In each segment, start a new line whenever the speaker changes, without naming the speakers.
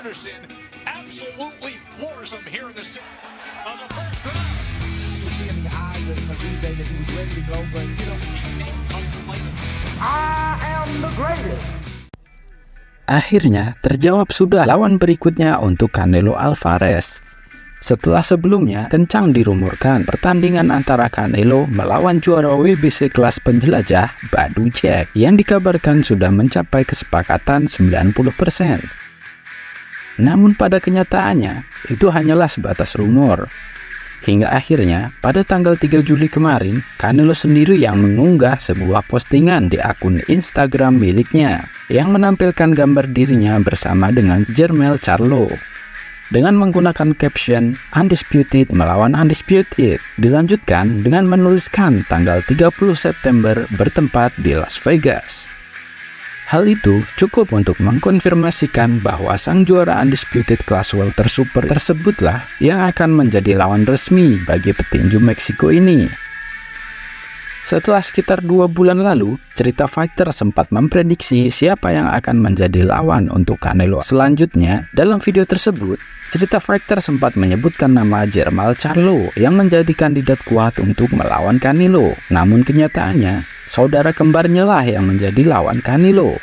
Anderson absolutely floors him here in the first round.
You see in the eyes of Uribe that he was ready to go, but you know, I am the greatest.
Akhirnya terjawab sudah lawan berikutnya untuk Canelo Alvarez. Setelah sebelumnya kencang dirumorkan pertandingan antara Canelo melawan juara WBC kelas penjelajah Badou Jack yang dikabarkan sudah mencapai kesepakatan 90%. Namun pada kenyataannya itu hanyalah sebatas rumor. Hingga akhirnya pada tanggal 3 Juli kemarin, Canelo sendiri yang mengunggah sebuah postingan di akun Instagram miliknya yang menampilkan gambar dirinya bersama dengan Jermell Charlo dengan menggunakan caption Undisputed melawan Undisputed. Dilanjutkan dengan menuliskan tanggal 30 September bertempat di Las Vegas. Hal itu cukup untuk mengkonfirmasikan bahwa sang juara Undisputed kelas welter super tersebutlah yang akan menjadi lawan resmi bagi petinju Meksiko ini. Setelah sekitar 2 bulan lalu, Cerita Fighter sempat memprediksi siapa yang akan menjadi lawan untuk Canelo selanjutnya. Dalam video tersebut, Cerita Fighter sempat menyebutkan nama Jermell Charlo yang menjadi kandidat kuat untuk melawan Canelo. Namun kenyataannya, saudara kembarnya lah yang menjadi lawan Canelo.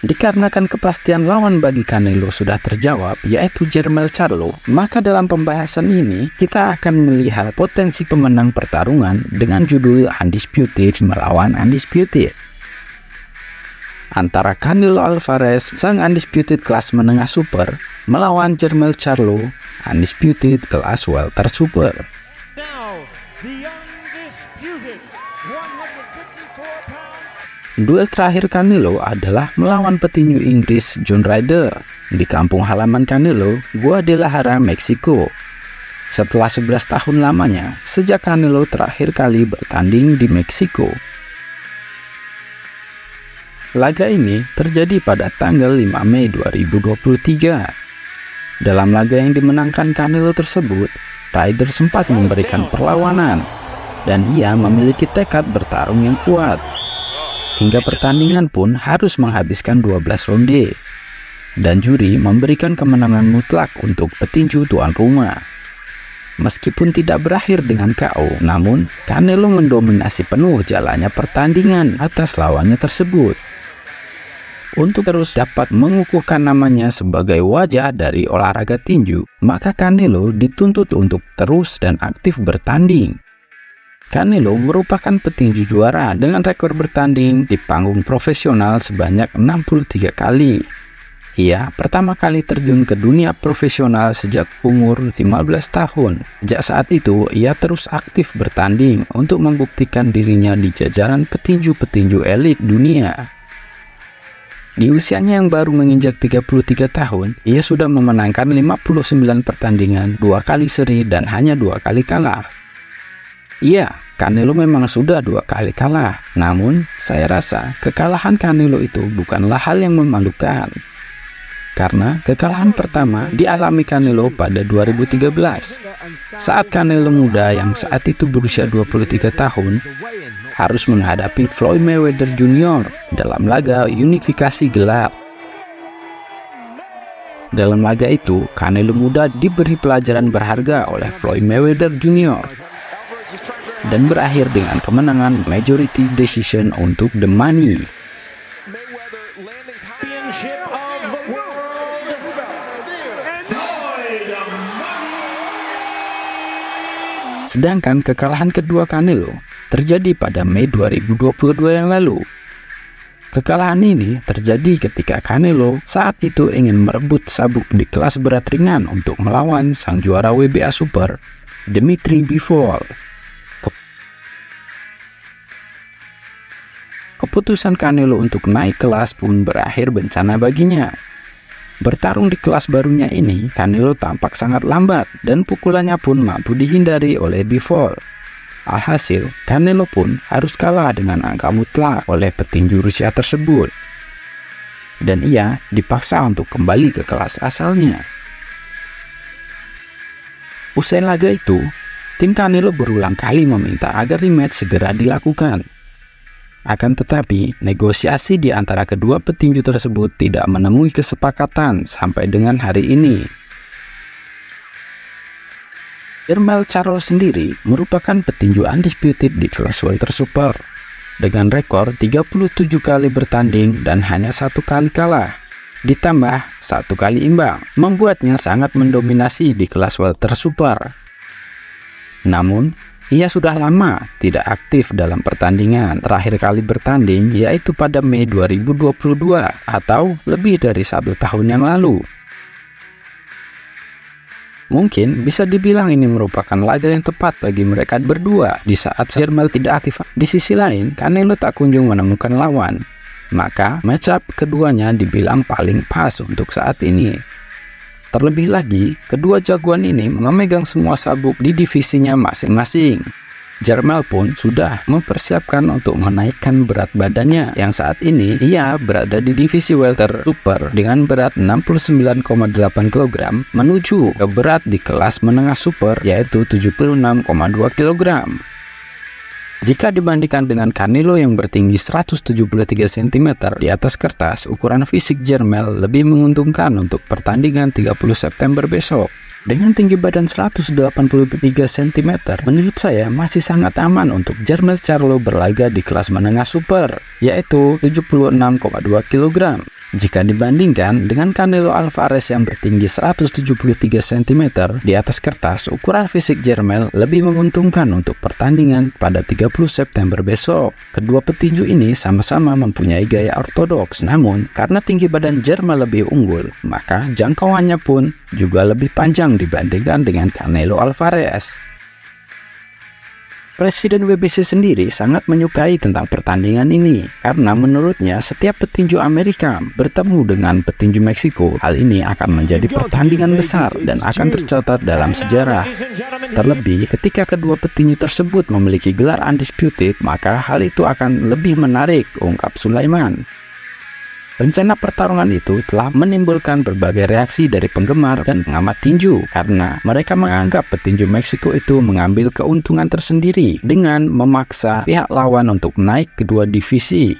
Dikarenakan kepastian lawan bagi Canelo sudah terjawab, yaitu Jermell Charlo, maka dalam pembahasan ini kita akan melihat potensi pemenang pertarungan dengan judul Undisputed melawan Undisputed. Antara Canelo Alvarez, sang Undisputed kelas menengah super, melawan Jermell Charlo, Undisputed kelas welter super.
Now, the undisputed 154 pounds.
Duel terakhir Canelo adalah melawan petinju Inggris John Ryder di kampung halaman Canelo, Guadalajara, Meksiko. Setelah 11 tahun lamanya sejak Canelo terakhir kali bertanding di Meksiko. Laga ini terjadi pada tanggal 5 Mei 2023. Dalam laga yang dimenangkan Canelo tersebut, Ryder sempat memberikan perlawanan dan ia memiliki tekad bertarung yang kuat. Hingga pertandingan pun harus menghabiskan 12 ronde. Dan juri memberikan kemenangan mutlak untuk petinju tuan rumah. Meskipun tidak berakhir dengan KO, namun Canelo mendominasi penuh jalannya pertandingan atas lawannya tersebut. Untuk terus dapat mengukuhkan namanya sebagai wajah dari olahraga tinju, maka Canelo dituntut untuk terus dan aktif bertanding. Canelo merupakan petinju juara dengan rekor bertanding di panggung profesional sebanyak 63 kali. Ia pertama kali terjun ke dunia profesional sejak umur 15 tahun. Sejak saat itu, ia terus aktif bertanding untuk membuktikan dirinya di jajaran petinju-petinju elit dunia. Di usianya yang baru menginjak 33 tahun, ia sudah memenangkan 59 pertandingan, 2 kali seri dan hanya 2 kali kalah. Iya, Canelo memang sudah 2 kali kalah. Namun, saya rasa kekalahan Canelo itu bukanlah hal yang memalukan. Karena kekalahan pertama dialami Canelo pada 2013. Saat Canelo muda yang saat itu berusia 23 tahun, harus menghadapi Floyd Mayweather Jr. dalam laga unifikasi gelar. Dalam laga itu, Canelo muda diberi pelajaran berharga oleh Floyd Mayweather Jr. dan berakhir dengan kemenangan majority decision untuk The Money. Sedangkan kekalahan kedua Canelo terjadi pada Mei 2022 yang lalu. Kekalahan ini terjadi ketika Canelo saat itu ingin merebut sabuk di kelas berat ringan untuk melawan sang juara WBA Super, Dimitri Bivol. Keputusan Canelo untuk naik kelas pun berakhir bencana baginya. Bertarung di kelas barunya ini, Canelo tampak sangat lambat dan pukulannya pun mampu dihindari oleh Bivol. Alhasil, Canelo pun harus kalah dengan angka mutlak oleh petinju Rusia tersebut. Dan ia dipaksa untuk kembali ke kelas asalnya. Usai laga itu, tim Canelo berulang kali meminta agar rematch segera dilakukan. Akan tetapi, negosiasi di antara kedua petinju tersebut tidak menemui kesepakatan sampai dengan hari ini. Jermell Charlo sendiri merupakan petinju undisputed di kelas welter super dengan rekor 37 kali bertanding dan hanya 1 kali kalah, ditambah 1 kali imbang, membuatnya sangat mendominasi di kelas welter super. Namun, ia sudah lama tidak aktif dalam pertandingan. Terakhir kali bertanding yaitu pada Mei 2022 atau lebih dari 1 tahun yang lalu. Mungkin bisa dibilang ini merupakan laga yang tepat bagi mereka berdua di saat Jermell tidak aktif. Di sisi lain, Canelo tak kunjung menemukan lawan. Maka, matchup keduanya dibilang paling pas untuk saat ini. Terlebih lagi, kedua jagoan ini memegang semua sabuk di divisinya masing-masing. Jermell pun sudah mempersiapkan untuk menaikkan berat badannya yang saat ini ia berada di divisi welter super dengan berat 69,8 kg menuju ke berat di kelas menengah super yaitu 76,2 kg. Jika dibandingkan dengan Canelo yang bertinggi 173 cm di atas kertas, ukuran fisik Jermell lebih menguntungkan untuk pertandingan 30 September besok. Dengan tinggi badan 183 cm, menurut saya masih sangat aman untuk Jermell Charlo berlaga di kelas menengah super, yaitu 76,2 kg. Jika dibandingkan dengan Canelo Alvarez yang bertinggi 173 cm di atas kertas, ukuran fisik Jermell lebih menguntungkan untuk pertandingan pada 30 September besok. Kedua petinju ini sama-sama mempunyai gaya ortodoks, namun karena tinggi badan Jermell lebih unggul, maka jangkauannya pun juga lebih panjang dibandingkan dengan Canelo Alvarez. Presiden WBC sendiri sangat menyukai tentang pertandingan ini karena menurutnya setiap petinju Amerika bertemu dengan petinju Meksiko, hal ini akan menjadi pertandingan besar dan akan tercatat dalam sejarah. Terlebih ketika kedua petinju tersebut memiliki gelar undisputed, maka hal itu akan lebih menarik, ungkap Sulaiman. Rencana pertarungan itu telah menimbulkan berbagai reaksi dari penggemar dan pengamat tinju karena mereka menganggap petinju Meksiko itu mengambil keuntungan tersendiri dengan memaksa pihak lawan untuk naik kedua divisi.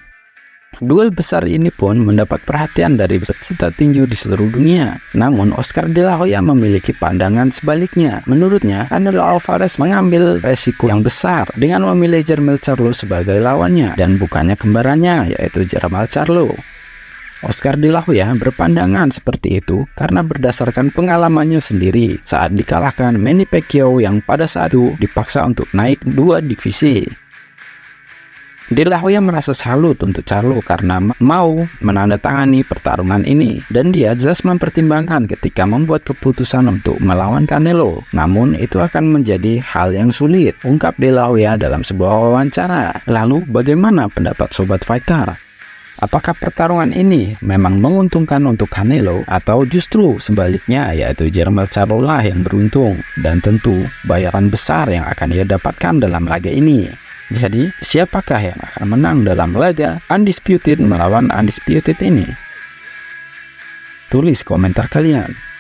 Duel besar ini pun mendapat perhatian dari pecinta tinju di seluruh dunia. Namun Oscar De La Hoya memiliki pandangan sebaliknya. Menurutnya, Canelo Alvarez mengambil resiko yang besar dengan memilih Jermell Charlo sebagai lawannya dan bukannya kembarannya yaitu Jermell Charlo. Oscar De La Hoya berpandangan seperti itu karena berdasarkan pengalamannya sendiri saat dikalahkan Manny Pacquiao yang pada saat itu dipaksa untuk naik dua divisi. De La Hoya merasa salut untuk Charlo karena mau menandatangani pertarungan ini dan dia jelas mempertimbangkan ketika membuat keputusan untuk melawan Canelo. Namun itu akan menjadi hal yang sulit, ungkap De La Hoya dalam sebuah wawancara. Lalu bagaimana pendapat Sobat Fighter? Apakah pertarungan ini memang menguntungkan untuk Canelo atau justru sebaliknya yaitu Jermell Charlo lah yang beruntung dan tentu bayaran besar yang akan ia dapatkan dalam laga ini. Jadi siapakah yang akan menang dalam laga undisputed melawan undisputed ini? Tulis komentar kalian.